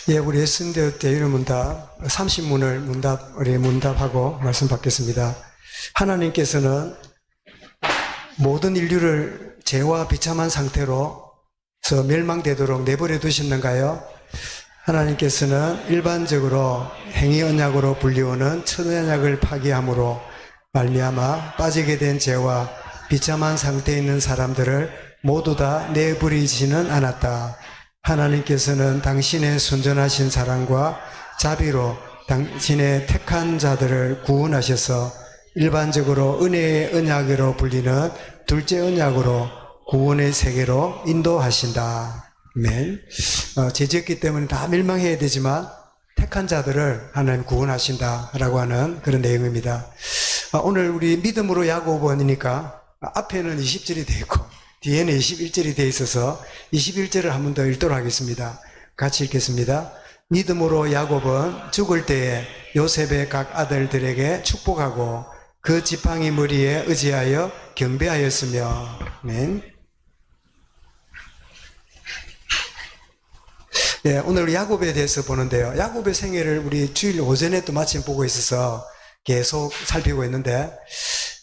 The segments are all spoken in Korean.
예, 우리 예수님대 대의를 문답, 30문을 우리 문답하고 말씀 받겠습니다. 하나님께서는 모든 인류를 죄와 비참한 상태로 멸망되도록 내버려 두셨는가요? 하나님께서는 일반적으로 행위 언약으로 불리우는 천언약을 파기함으로 말미암아 빠지게 된 죄와 비참한 상태에 있는 사람들을 모두 다 내버리지는 않았다. 하나님께서는 당신의 순전하신 사랑과 자비로 당신의 택한 자들을 구원하셔서 일반적으로 은혜의 언약으로 불리는 둘째 언약으로 구원의 세계로 인도하신다. 아멘. 죄지었기 때문에 다 멸망해야 되지만 택한 자들을 하나님 구원하신다라고 하는 그런 내용입니다. 오늘 우리 믿음으로 야고보니까 앞에는 20절이 되어 있고 뒤에는 21절이 되어 있어서 21절을 한 번 더 읽도록 하겠습니다. 같이 읽겠습니다. 믿음으로 야곱은 죽을 때에 요셉의 각 아들들에게 축복하고 그 지팡이 머리에 의지하여 경배하였으며. 아멘. 네, 오늘 야곱에 대해서 보는데요. 야곱의 생애를 우리 주일 오전에 또 마침 보고 있어서 계속 살피고 있는데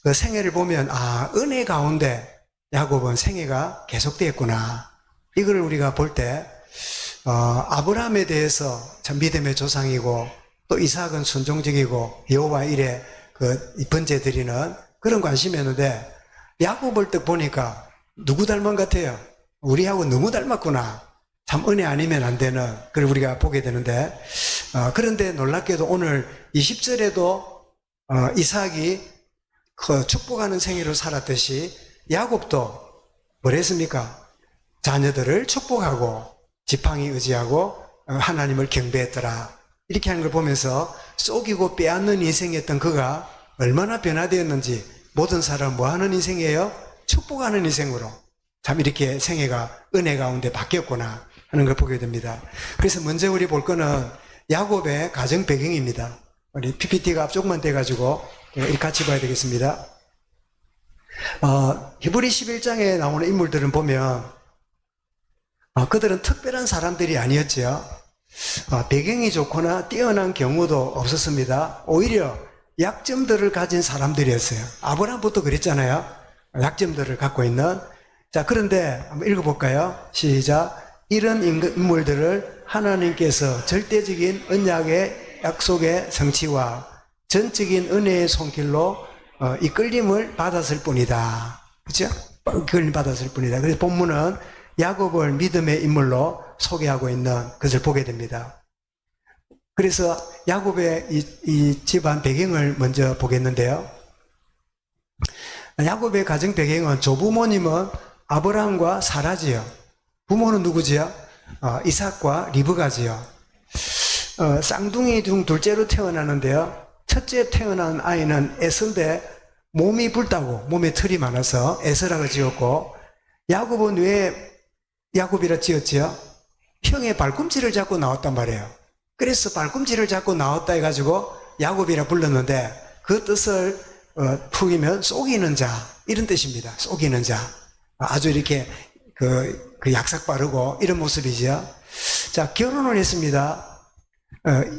그 생애를 보면 은혜 가운데 야곱은 생애가 계속되었구나. 이걸 우리가 볼 때 아브라함에 대해서 참 믿음의 조상이고 또 이삭은 순종적이고 여호와 일에 그 번제 드리는 그런 관심이었는데 야곱을 딱 보니까 누구 닮은 것 같아요? 우리하고 너무 닮았구나. 참 은혜 아니면 안 되는 그걸 우리가 보게 되는데 그런데 놀랍게도 오늘 20절에도 이삭이 그 축복하는 생애를 살았듯이 야곱도 뭘 했습니까? 자녀들을 축복하고 지팡이 의지하고 하나님을 경배했더라. 이렇게 하는 걸 보면서 쏘기고 빼앗는 인생이었던 그가 얼마나 변화되었는지 모든 사람 뭐 하는 인생이에요? 축복하는 인생으로 참 이렇게 생애가 은혜 가운데 바뀌었구나 하는 걸 보게 됩니다. 그래서 먼저 우리 볼 거는 야곱의 가정 배경입니다. 우리 PPT가 조금만 돼가지고 이렇게 같이 봐야 되겠습니다. 히브리 11장에 나오는 인물들은 보면 그들은 특별한 사람들이 아니었죠. 배경이 좋거나 뛰어난 경우도 없었습니다. 오히려 약점들을 가진 사람들이었어요. 아브라함부터 그랬잖아요. 약점들을 갖고 있는. 자, 그런데 한번 읽어볼까요? 시작. 이런 인물들을 하나님께서 절대적인 언약의 약속의 성취와 전적인 은혜의 손길로 이끌림을 받았을 뿐이다. 그렇죠? 이끌림 받았을 뿐이다. 그래서 본문은 야곱을 믿음의 인물로 소개하고 있는 것을 보게 됩니다. 그래서 야곱의 이 집안 배경을 먼저 보겠는데요. 야곱의 가정 배경은 조부모님은 아브라함과 사라지요. 부모는 누구지요? 이삭과 리브가지요. 쌍둥이 중 둘째로 태어나는데요. 첫째 태어난 아이는 에서인데 몸이 붉다고 몸에 털이 많아서 에서라고 지었고 야곱은 왜 야곱이라 지었지요? 형의 발꿈치를 잡고 나왔단 말이에요. 그래서 발꿈치를 잡고 나왔다 해가지고 야곱이라 불렀는데 그 뜻을 풀이면 속이는 자 이런 뜻입니다. 속이는 자. 아주 이렇게 그 약삭 빠르고 이런 모습이지요. 자, 결혼을 했습니다.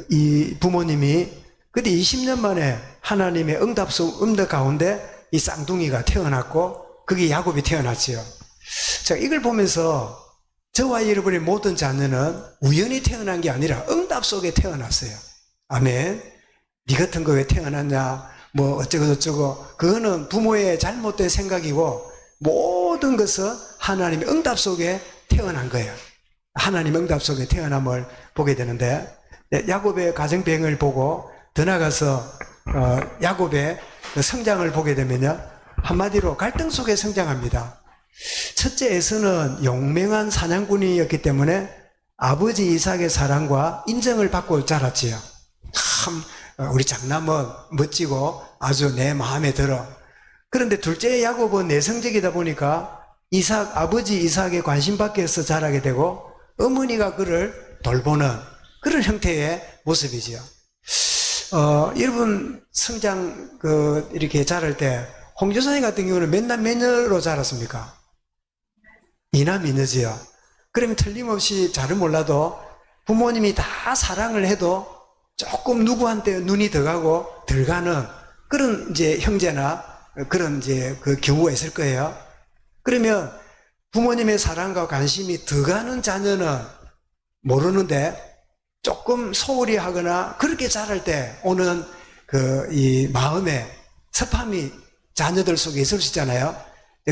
이 부모님이 근데 20년 만에 하나님의 응답 가운데 이 쌍둥이가 태어났고 그게 야곱이 태어났지요. 자, 이걸 보면서 저와 여러분의 모든 자녀는 우연히 태어난 게 아니라 응답 속에 태어났어요. 아멘. 네 같은 거 왜 태어났냐 뭐 어쩌고 저쩌고 그거는 부모의 잘못된 생각이고 모든 것은 하나님의 응답 속에 태어난 거예요. 하나님의 응답 속에 태어남을 보게 되는데 야곱의 가정 배경을 보고 더 나가서 야곱의 성장을 보게 되면요. 한마디로 갈등 속에 성장합니다. 첫째 에서는 용맹한 사냥꾼이었기 때문에 아버지 이삭의 사랑과 인정을 받고 자랐지요. 참 우리 장남은 멋지고 아주 내 마음에 들어. 그런데 둘째 야곱은 내성적이다 보니까 아버지 이삭의 관심 밖에서 자라게 되고 어머니가 그를 돌보는 그런 형태의 모습이지요. 여러분 성장 이렇게 자랄 때 홍조사님 같은 경우는 맨날 몇 년으로 자랐습니까? 이남 이녀지요. 그러면 틀림없이 잘은 몰라도 부모님이 다 사랑을 해도 조금 누구한테 눈이 더 가고 덜 가는 그런 이제 형제나 그런 이제 그 경우가 있을 거예요. 그러면 부모님의 사랑과 관심이 더 가는 자녀는 모르는데 조금 소홀히 하거나 그렇게 자랄 때 오는 그 이 마음에 섭함이 자녀들 속에 있을 수 있잖아요.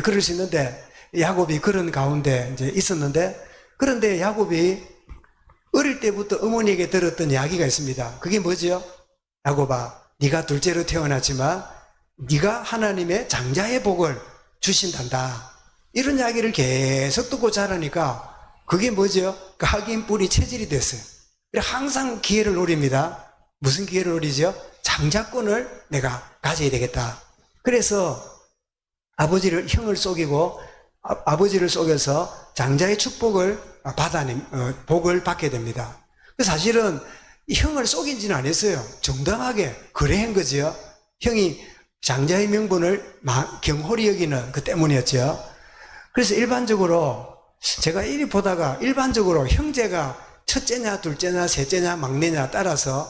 그럴 수 있는데 야곱이 그런 가운데 이제 있었는데, 그런데 야곱이 어릴 때부터 어머니에게 들었던 이야기가 있습니다. 그게 뭐죠? 야곱아, 네가 둘째로 태어났지만 네가 하나님의 장자의 복을 주신단다. 이런 이야기를 계속 듣고 자라니까 그게 뭐죠? 그 학인 뿔이 체질이 됐어요. 항상 기회를 노립니다. 무슨 기회를 노리죠? 장자권을 내가 가져야 되겠다. 그래서 형을 속이고 아버지를 속여서 장자의 축복을 복을 받게 됩니다. 사실은 형을 속인지는 않았어요. 정당하게 거래한 거죠. 형이 장자의 명분을 경홀히 여기는 그 때문이었죠. 그래서 일반적으로 제가 이리 보다가 일반적으로 형제가 첫째냐 둘째냐 셋째냐 막내냐 따라서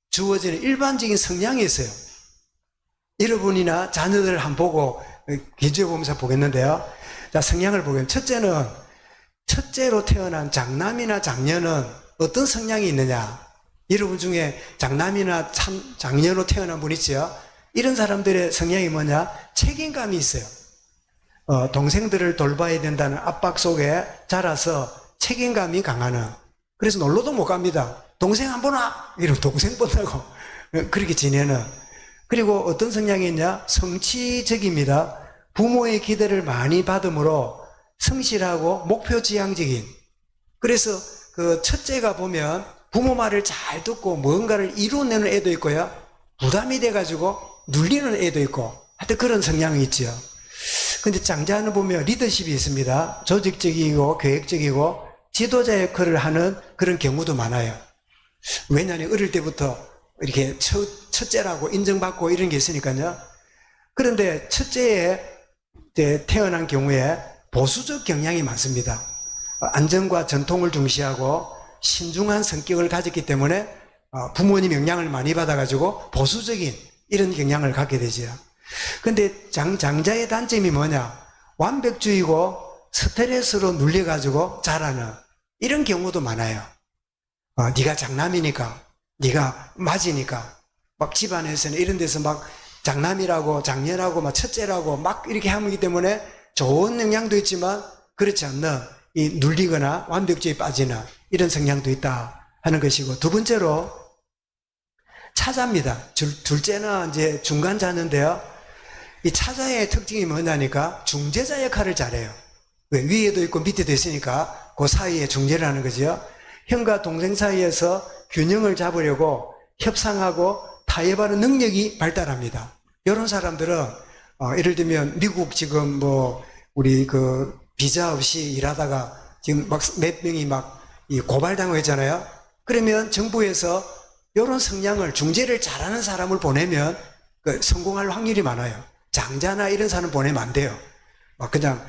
주어지는 일반적인 성향이 있어요. 여러분이나 자녀들 한번 보고 기주해 보면서 보겠는데요. 자, 성향을 보면 첫째는 첫째로 태어난 장남이나 장녀는 어떤 성향이 있느냐. 여러분 중에 장남이나 장녀로 태어난 분 있죠? 이런 사람들의 성향이 뭐냐? 책임감이 있어요. 동생들을 돌봐야 된다는 압박 속에 자라서 책임감이 강하는. 그래서 놀러도 못 갑니다. 동생 안 보나? 이러면 동생 본다고 그렇게 지내는. 그리고 어떤 성향이 있냐? 성취적입니다. 부모의 기대를 많이 받음으로 성실하고 목표지향적인. 그래서 그 첫째가 보면 부모 말을 잘 듣고 뭔가를 이루어내는 애도 있고요, 부담이 돼가지고 눌리는 애도 있고, 하여튼 그런 성향이 있죠. 근데 장자는 보면 리더십이 있습니다. 조직적이고 계획적이고 지도자 역할을 하는 그런 경우도 많아요. 왜냐하면 어릴 때부터 이렇게 첫째라고 인정받고 이런 게 있으니까요. 그런데 첫째에 태어난 경우에 보수적 경향이 많습니다. 안정과 전통을 중시하고 신중한 성격을 가졌기 때문에 부모님 영향을 많이 받아가지고 보수적인 이런 경향을 갖게 되죠. 근데 장자의 단점이 뭐냐? 완벽주의고 스트레스로 눌려가지고 자라는 이런 경우도 많아요. 네가 장남이니까, 네가 맞이니까, 막 집안에서는 이런 데서 막 장남이라고 장녀라고 막 첫째라고 막 이렇게 하기 때문에 좋은 영향도 있지만 그렇지 않는 이 눌리거나 완벽주의에 빠지는 이런 성향도 있다 하는 것이고, 두 번째로 차자입니다. 둘째는 이제 중간 자녀인데요. 이 차자의 특징이 뭐냐니까 중재자 역할을 잘해요. 왜? 위에도 있고 밑에도 있으니까 그 사이에 중재를 하는 거죠. 형과 동생 사이에서 균형을 잡으려고 협상하고 타협하는 능력이 발달합니다. 이런 사람들은 예를 들면 미국 지금 뭐 우리 그 비자 없이 일하다가 지금 막 몇 명이 막 고발당하고 있잖아요. 그러면 정부에서 이런 성향을 중재를 잘하는 사람을 보내면 성공할 확률이 많아요. 장자나 이런 사람 보내면 안 돼요. 막 그냥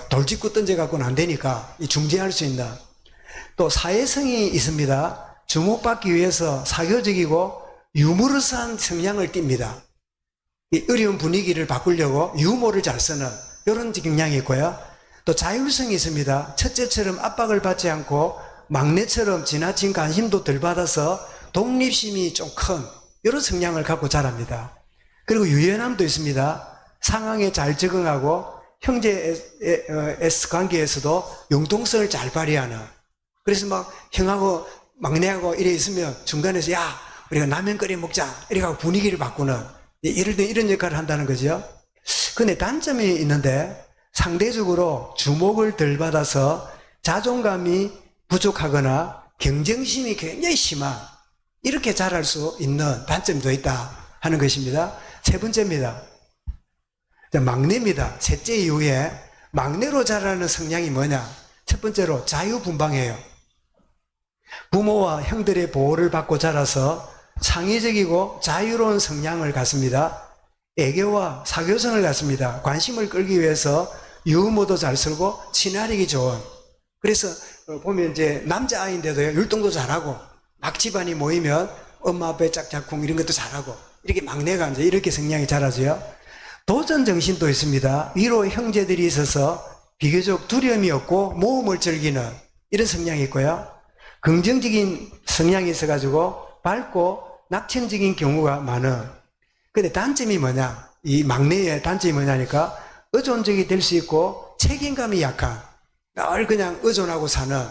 돌직구 던져갖고는 안 되니까 이 중재할 수 있는. 또 사회성이 있습니다. 주목받기 위해서 사교적이고 유머러스한 성향을 띱니다. 이 어려운 분위기를 바꾸려고 유머를 잘 쓰는 이런 경향이 있고요. 또 자율성이 있습니다. 첫째처럼 압박을 받지 않고 막내처럼 지나친 관심도 덜 받아서 독립심이 좀 큰 이런 성향을 갖고 자랍니다. 그리고 유연함도 있습니다. 상황에 잘 적응하고 형제 관계에서도 융통성을 잘 발휘하는. 그래서 막 형하고 막내하고 이래 있으면 중간에서 야 우리가 라면 끓여 먹자 이래가지고 분위기를 바꾸는 이런 역할을 한다는 거죠. 근데 단점이 있는데 상대적으로 주목을 덜 받아서 자존감이 부족하거나 경쟁심이 굉장히 심한 이렇게 자랄 수 있는 단점도 있다 하는 것입니다. 세 번째입니다. 막내입니다. 셋째 이후에 막내로 자라는 성향이 뭐냐? 첫 번째로 자유분방해요. 부모와 형들의 보호를 받고 자라서 창의적이고 자유로운 성향을 갖습니다. 애교와 사교성을 갖습니다. 관심을 끌기 위해서 유머도 잘 쓰고 친화력이 좋은 그래서 보면 이제 남자아이인데도 율동도 잘하고, 막 집안이 모이면 엄마 아빠의 짝짝꿍 이런 것도 잘하고, 이렇게 막내가 이제 이렇게 성향이 자라져요. 도전 정신도 있습니다. 위로 형제들이 있어서 비교적 두려움이 없고 모험을 즐기는 이런 성향이 있고요. 긍정적인 성향이 있어가지고 밝고 낙천적인 경우가 많은. 근데 단점이 뭐냐? 이 막내의 단점이 뭐냐니까 의존적이 될 수 있고 책임감이 약한, 늘 그냥 의존하고 사는,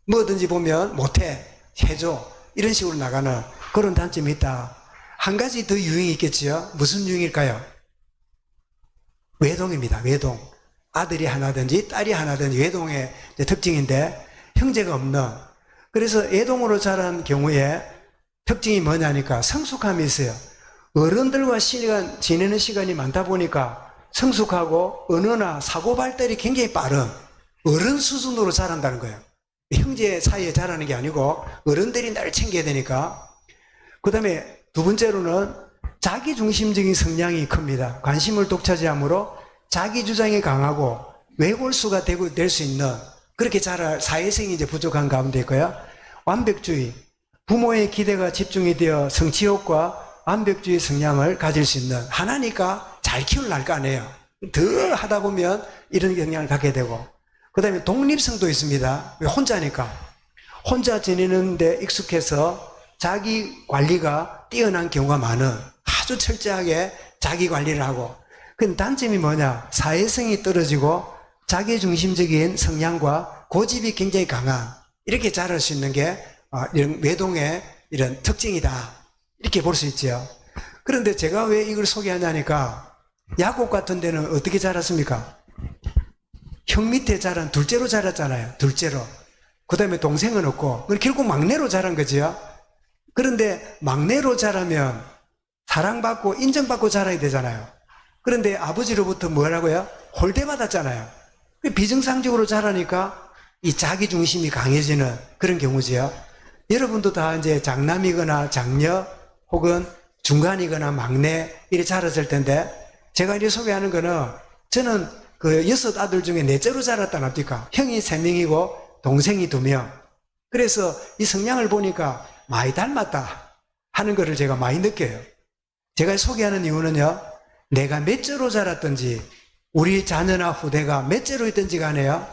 뭐든지 보면 못해, 해줘, 이런 식으로 나가는 그런 단점이 있다. 한 가지 더 유형이 있겠지요. 무슨 유형일까요? 외동입니다. 외동. 아들이 하나든지 딸이 하나든지 외동의 특징인데 형제가 없는. 그래서 외동으로 자란 경우에 특징이 뭐냐니까 성숙함이 있어요. 어른들과 지내는 시간이 많다 보니까 성숙하고 언어나 사고 발달이 굉장히 빠른 어른 수준으로 자란다는 거예요. 형제 사이에 자라는 게 아니고 어른들이 나를 챙겨야 되니까. 그 다음에 두 번째로는 자기중심적인 성향이 큽니다. 관심을 독차지하므로 자기 주장이 강하고 외골수가 될 수 있는, 그렇게 자랄 사회성이 이제 부족한 가운데 있고요. 완벽주의, 부모의 기대가 집중이 되어 성취욕과 완벽주의 성향을 가질 수 있는, 하나니까 잘 키우려고 거 아니에요. 더 하다 보면 이런 경향을 갖게 되고. 그 다음에 독립성도 있습니다. 왜? 혼자니까. 혼자 지내는데 익숙해서 자기 관리가 뛰어난 경우가 많은, 아주 철저하게 자기 관리를 하고. 그 단점이 뭐냐? 사회성이 떨어지고 자기중심적인 성향과 고집이 굉장히 강한, 이렇게 자랄 수 있는 게 이런 외동의 이런 특징이다, 이렇게 볼 수 있죠. 그런데 제가 왜 이걸 소개하냐니까, 야곱 같은 데는 어떻게 자랐습니까? 형 밑에 자란, 둘째로 자랐잖아요. 둘째로. 그 다음에 동생은 없고, 결국 막내로 자란 거지요. 그런데 막내로 자라면 사랑받고 인정받고 자라야 되잖아요. 그런데 아버지로부터 뭐라고요? 홀대받았잖아요. 비정상적으로 자라니까 이 자기중심이 강해지는 그런 경우지요. 여러분도 다 이제 장남이거나 장녀 혹은 중간이거나 막내 이렇게 자랐을 텐데, 제가 이렇게 소개하는 거는, 저는 그 6 아들 중에 넷째로 자랐다 납니까? 형이 3명이고 동생이 2명. 그래서 이 성향을 보니까 많이 닮았다 하는 거를 제가 많이 느껴요. 제가 소개하는 이유는요, 내가 몇째로 자랐든지 우리 자녀나 후대가 몇째로 있든지 간에요,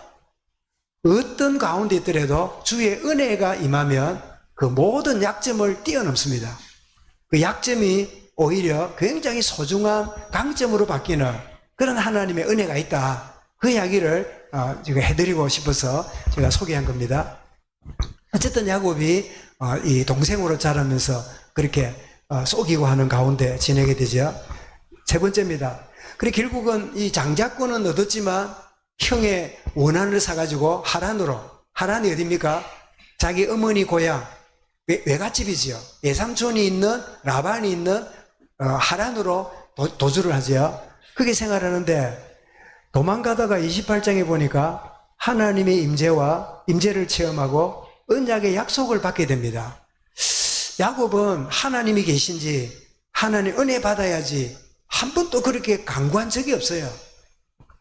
어떤 가운데 있더라도 주의 은혜가 임하면 그 모든 약점을 뛰어넘습니다. 그 약점이 오히려 굉장히 소중한 강점으로 바뀌는 그런 하나님의 은혜가 있다. 그 이야기를 제가 해드리고 싶어서 제가 소개한 겁니다. 어쨌든 야곱이 이 동생으로 자라면서 그렇게 속이고 하는 가운데 지내게 되죠. 세 번째입니다. 그리고 결국은 이 장자권은 얻었지만 형의 원한을 사가지고 하란이 어디입니까? 자기 어머니 고향, 외갓집이지요. 외삼촌이 있는, 라반이 있는 하란으로 도주를 하죠. 그게 생활하는데, 도망가다가 28장에 보니까 하나님의 임재를 체험하고 언약의 약속을 받게 됩니다. 야곱은 하나님이 계신지, 하나님 은혜 받아야지 한 번도 그렇게 간구한 적이 없어요.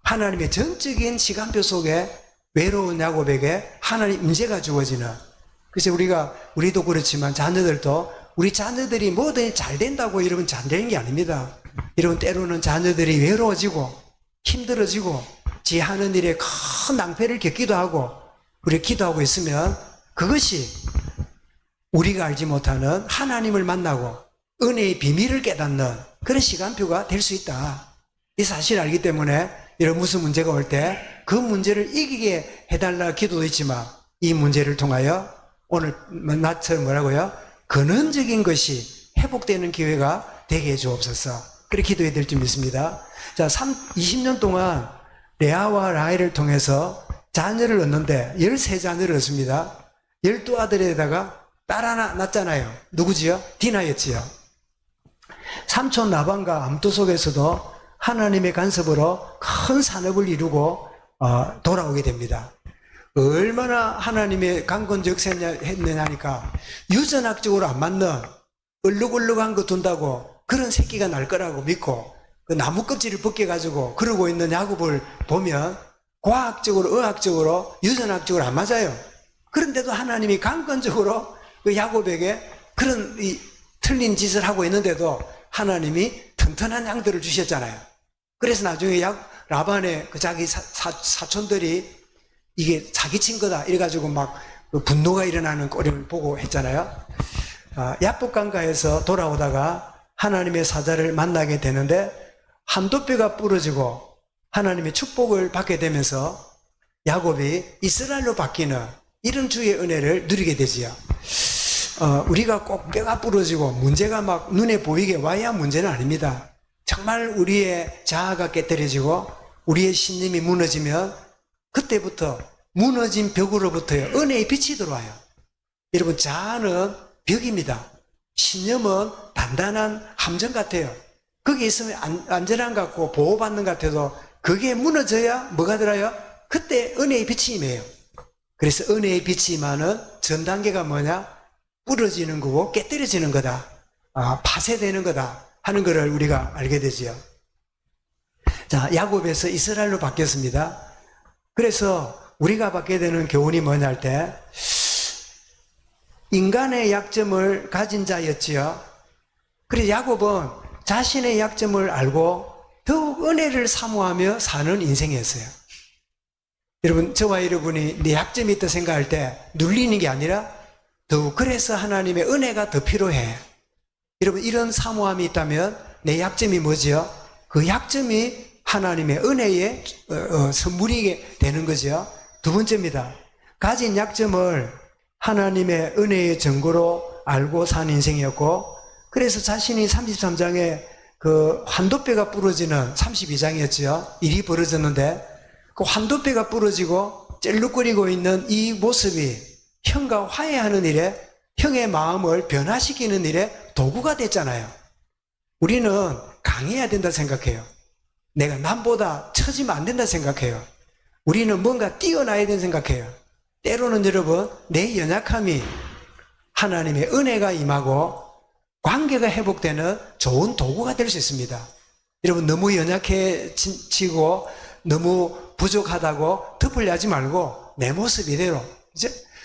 하나님의 전적인 시간표 속에 외로운 야곱에게 하나님 임재가 주어지는. 그래서 우리도 그렇지만 자녀들도, 우리 자녀들이 뭐든 잘 된다고 여러분 잘 되는 게 아닙니다. 여러분, 때로는 자녀들이 외로워지고 힘들어지고 지 하는 일에 큰 낭패를 겪기도 하고, 우리 기도하고 있으면 그것이 우리가 알지 못하는 하나님을 만나고 은혜의 비밀을 깨닫는 그런 시간표가 될 수 있다. 이 사실을 알기 때문에 이런 무슨 문제가 올 때 그 문제를 이기게 해달라 기도도 있지만, 이 문제를 통하여 오늘 나처럼 뭐라고요? 근원적인 것이 회복되는 기회가 되게 해주옵소서. 그렇게 기도해야 될 줄 믿습니다. 자, 20년 동안 레아와 라헬을 통해서 자녀를 얻는데 13자녀를 얻습니다. 12아들에다가 딸 하나 낳았잖아요. 누구지요? 디나였지요. 삼촌 라반과 암투 속에서도 하나님의 간섭으로 큰 산업을 이루고 돌아오게 됩니다. 얼마나 하나님의 강건적했느냐 하니까, 유전학적으로 안 맞는 얼룩얼룩한 거 둔다고 그런 새끼가 날 거라고 믿고 그 나무 껍질을 벗겨가지고 그러고 있는 야곱을 보면 과학적으로, 의학적으로, 유전학적으로 안 맞아요. 그런데도 하나님이 강권적으로 그 야곱에게 그런 틀린 짓을 하고 있는데도 하나님이 튼튼한 양들을 주셨잖아요. 그래서 나중에 라반의 그 자기 사촌들이 이게 사기친 거다 이래가지고 막 분노가 일어나는 꼴을 보고 했잖아요. 야복강가에서 돌아오다가 하나님의 사자를 만나게 되는데 한도 뼈가 부러지고 하나님의 축복을 받게 되면서 야곱이 이스라엘로 바뀌는 이런 주의 은혜를 누리게 되지요. 우리가 꼭 뼈가 부러지고 문제가 막 눈에 보이게 와야 문제는 아닙니다. 정말 우리의 자아가 깨뜨려지고 우리의 신념이 무너지면 그때부터 무너진 벽으로부터요 은혜의 빛이 들어와요. 여러분, 자아는 벽입니다. 신념은 단단한 함정 같아요. 거기 있으면 안전한 것 같고 보호받는 것 같아도 그게 무너져야 뭐가 들어요? 그때 은혜의 빛이 임해요. 그래서 은혜의 빛이 임하는 전 단계가 뭐냐? 부러지는 거고 깨뜨려지는 거다. 파쇄되는 거다 하는 것을 우리가 알게 되지요. 자, 야곱에서 이스라엘로 바뀌었습니다. 그래서 우리가 받게 되는 교훈이 뭐냐 할 때 인간의 약점을 가진 자였지요. 그래서 야곱은 자신의 약점을 알고 더욱 은혜를 사모하며 사는 인생이었어요. 여러분, 저와 여러분이 내 약점이 있다 생각할 때 눌리는 게 아니라 더욱 그래서 하나님의 은혜가 더 필요해. 여러분, 이런 사모함이 있다면 내 약점이 뭐지요? 그 약점이 하나님의 은혜의 선물이 되는 거죠. 두 번째입니다. 가진 약점을 하나님의 은혜의 증거로 알고 산 인생이었고, 그래서 자신이 33장에 그 환도뼈가 부러지는 32장이었죠. 일이 벌어졌는데 그 환도뼈가 부러지고 쩔룩거리고 있는 이 모습이 형과 화해하는 일에, 형의 마음을 변화시키는 일에 도구가 됐잖아요. 우리는 강해야 된다 생각해요. 내가 남보다 처지면 안 된다 생각해요. 우리는 뭔가 뛰어나야 된다 생각해요. 때로는 여러분, 내 연약함이 하나님의 은혜가 임하고 관계가 회복되는 좋은 도구가 될 수 있습니다. 여러분, 너무 연약해지고 너무 부족하다고 덮으려지 말고 내 모습 이대로.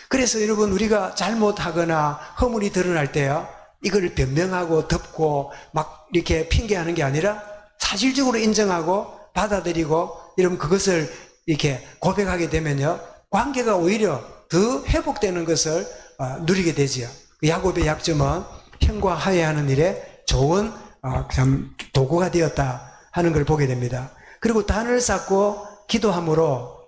그래서 여러분, 우리가 잘못하거나 허물이 드러날 때요, 이걸 변명하고 덮고 막 이렇게 핑계하는 게 아니라 사실적으로 인정하고 받아들이고, 여러분 그것을 이렇게 고백하게 되면요, 관계가 오히려 더 회복되는 것을 누리게 되지요. 야곱의 약점은 형과 화해하는 일에 좋은 참 도구가 되었다 하는 걸 보게 됩니다. 그리고 단을 쌓고 기도함으로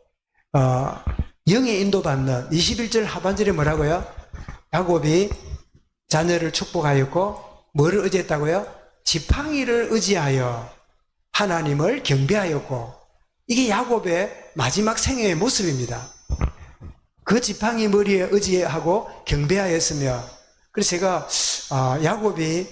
영의 인도받는 21절 하반절에 뭐라고요? 야곱이 자녀를 축복하였고 뭐를 의지했다고요? 지팡이를 의지하여 하나님을 경배하였고, 이게 야곱의 마지막 생애의 모습입니다. 그 지팡이 머리에 의지하고 경배하였으며, 그래서 제가 야곱이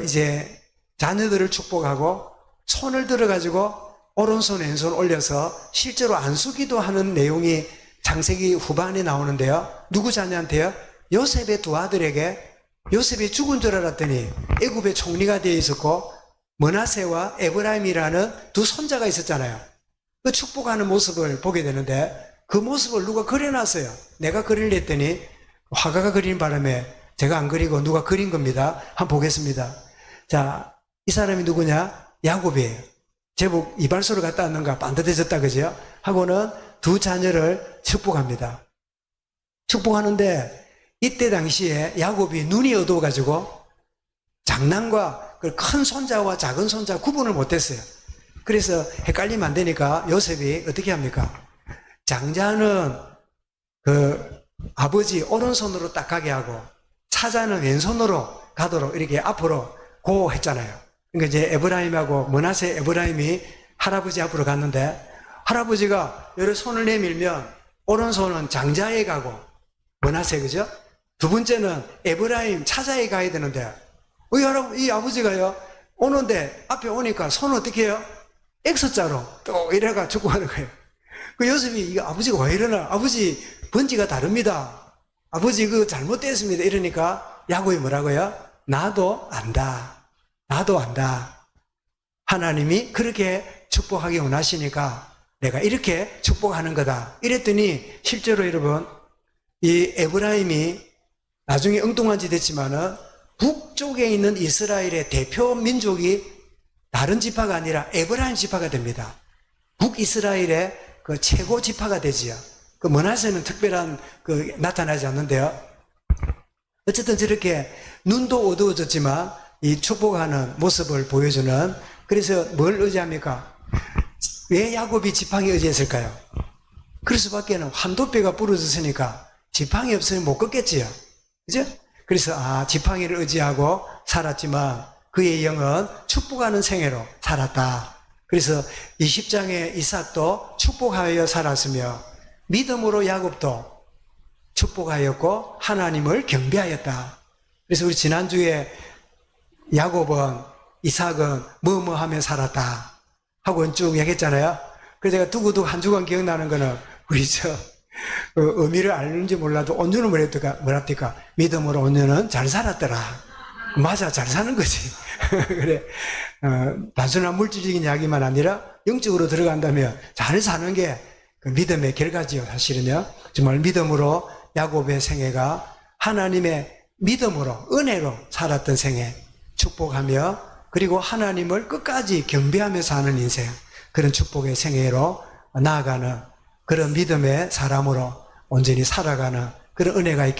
이제 자녀들을 축복하고 손을 들어가지고 오른손 왼손 올려서 실제로 안수기도 하는 내용이 창세기 후반에 나오는데요. 누구 자녀한테요? 요셉의 두 아들에게. 요셉이 죽은 줄 알았더니 애굽의 총리가 되어 있었고 므낫세와 에브라임이라는 두 손자가 있었잖아요. 그 축복하는 모습을 보게 되는데 그 모습을 누가 그려놨어요. 내가 그리려 했더니 화가가 그린 바람에 제가 안 그리고 누가 그린 겁니다. 한번 보겠습니다. 자, 이 사람이 누구냐? 야곱이에요. 제법 이발소를 갔다 왔는가 반듯해졌다 그죠? 하고는 두 자녀를 축복합니다. 축복하는데 이때 당시에 야곱이 눈이 어두워가지고 장남과 큰 손자와 작은 손자 구분을 못했어요. 그래서 헷갈리면 안 되니까 요셉이 어떻게 합니까? 장자는 아버지 오른손으로 딱 가게 하고 차자는 왼손으로 가도록 이렇게 앞으로 고했잖아요. 그러니까 이제 에브라임하고 므낫세 에브라임이 할아버지 앞으로 갔는데 할아버지가 여러 손을 내밀면 오른손은 장자에 가고 므낫세, 그죠? 두 번째는 에브라임 차자에 가야 되는데 이 아버지가요 오는데 앞에 오니까 손을 어떻게 해요? X자로 또 이래가 죽고 하는 거예요. 그 요셉이 이거 아버지가 왜 이러나? 아버지 번지가 다릅니다. 아버지 잘못됐습니다. 이러니까 야곱이 뭐라고요? 나도 안다. 나도 안다. 하나님이 그렇게 축복하기 원하시니까 내가 이렇게 축복하는 거다. 이랬더니 실제로 여러분 이 에브라임이 나중에 엉뚱한 짓 했지만은 북쪽에 있는 이스라엘의 대표 민족이 다른 지파가 아니라 에브라임 지파가 됩니다. 북이스라엘의 그 최고 지파가 되지요. 그 므낫세는 특별한 나타나지 않는데요. 어쨌든 저렇게 눈도 어두워졌지만 이 축복하는 모습을 보여주는, 그래서 뭘 의지합니까? 왜 야곱이 지팡이 의지했을까요? 그럴 수밖에는 환도뼈가 부러졌으니까 지팡이 없으면 못 걷겠지요. 그죠? 그래서 지팡이를 의지하고 살았지만 그의 영은 축복하는 생애로 살았다. 그래서 20장의 이삭도 축복하여 살았으며 믿음으로 야곱도 축복하였고 하나님을 경배하였다. 그래서 우리 지난주에 야곱은, 이삭은 뭐뭐하며 살았다 하고 쭉 얘기했잖아요. 그래서 제가 두고두고 한 주간 기억나는 거는 우리 의미를 알는지 몰라도 온유는 뭐랍니까? 믿음으로 온유는 잘 살았더라. 맞아, 잘 사는 거지. 그래, 단순한 물질적인 이야기만 아니라 영적으로 들어간다면 잘 사는 게 그 믿음의 결과지요. 사실은요. 정말 믿음으로 야곱의 생애가 하나님의 믿음으로, 은혜로 살았던 생애, 축복하며 그리고 하나님을 끝까지 경배하며 사는 인생, 그런 축복의 생애로 나아가는 그런 믿음의 사람으로 온전히 살아가는 그런 은혜가 있기를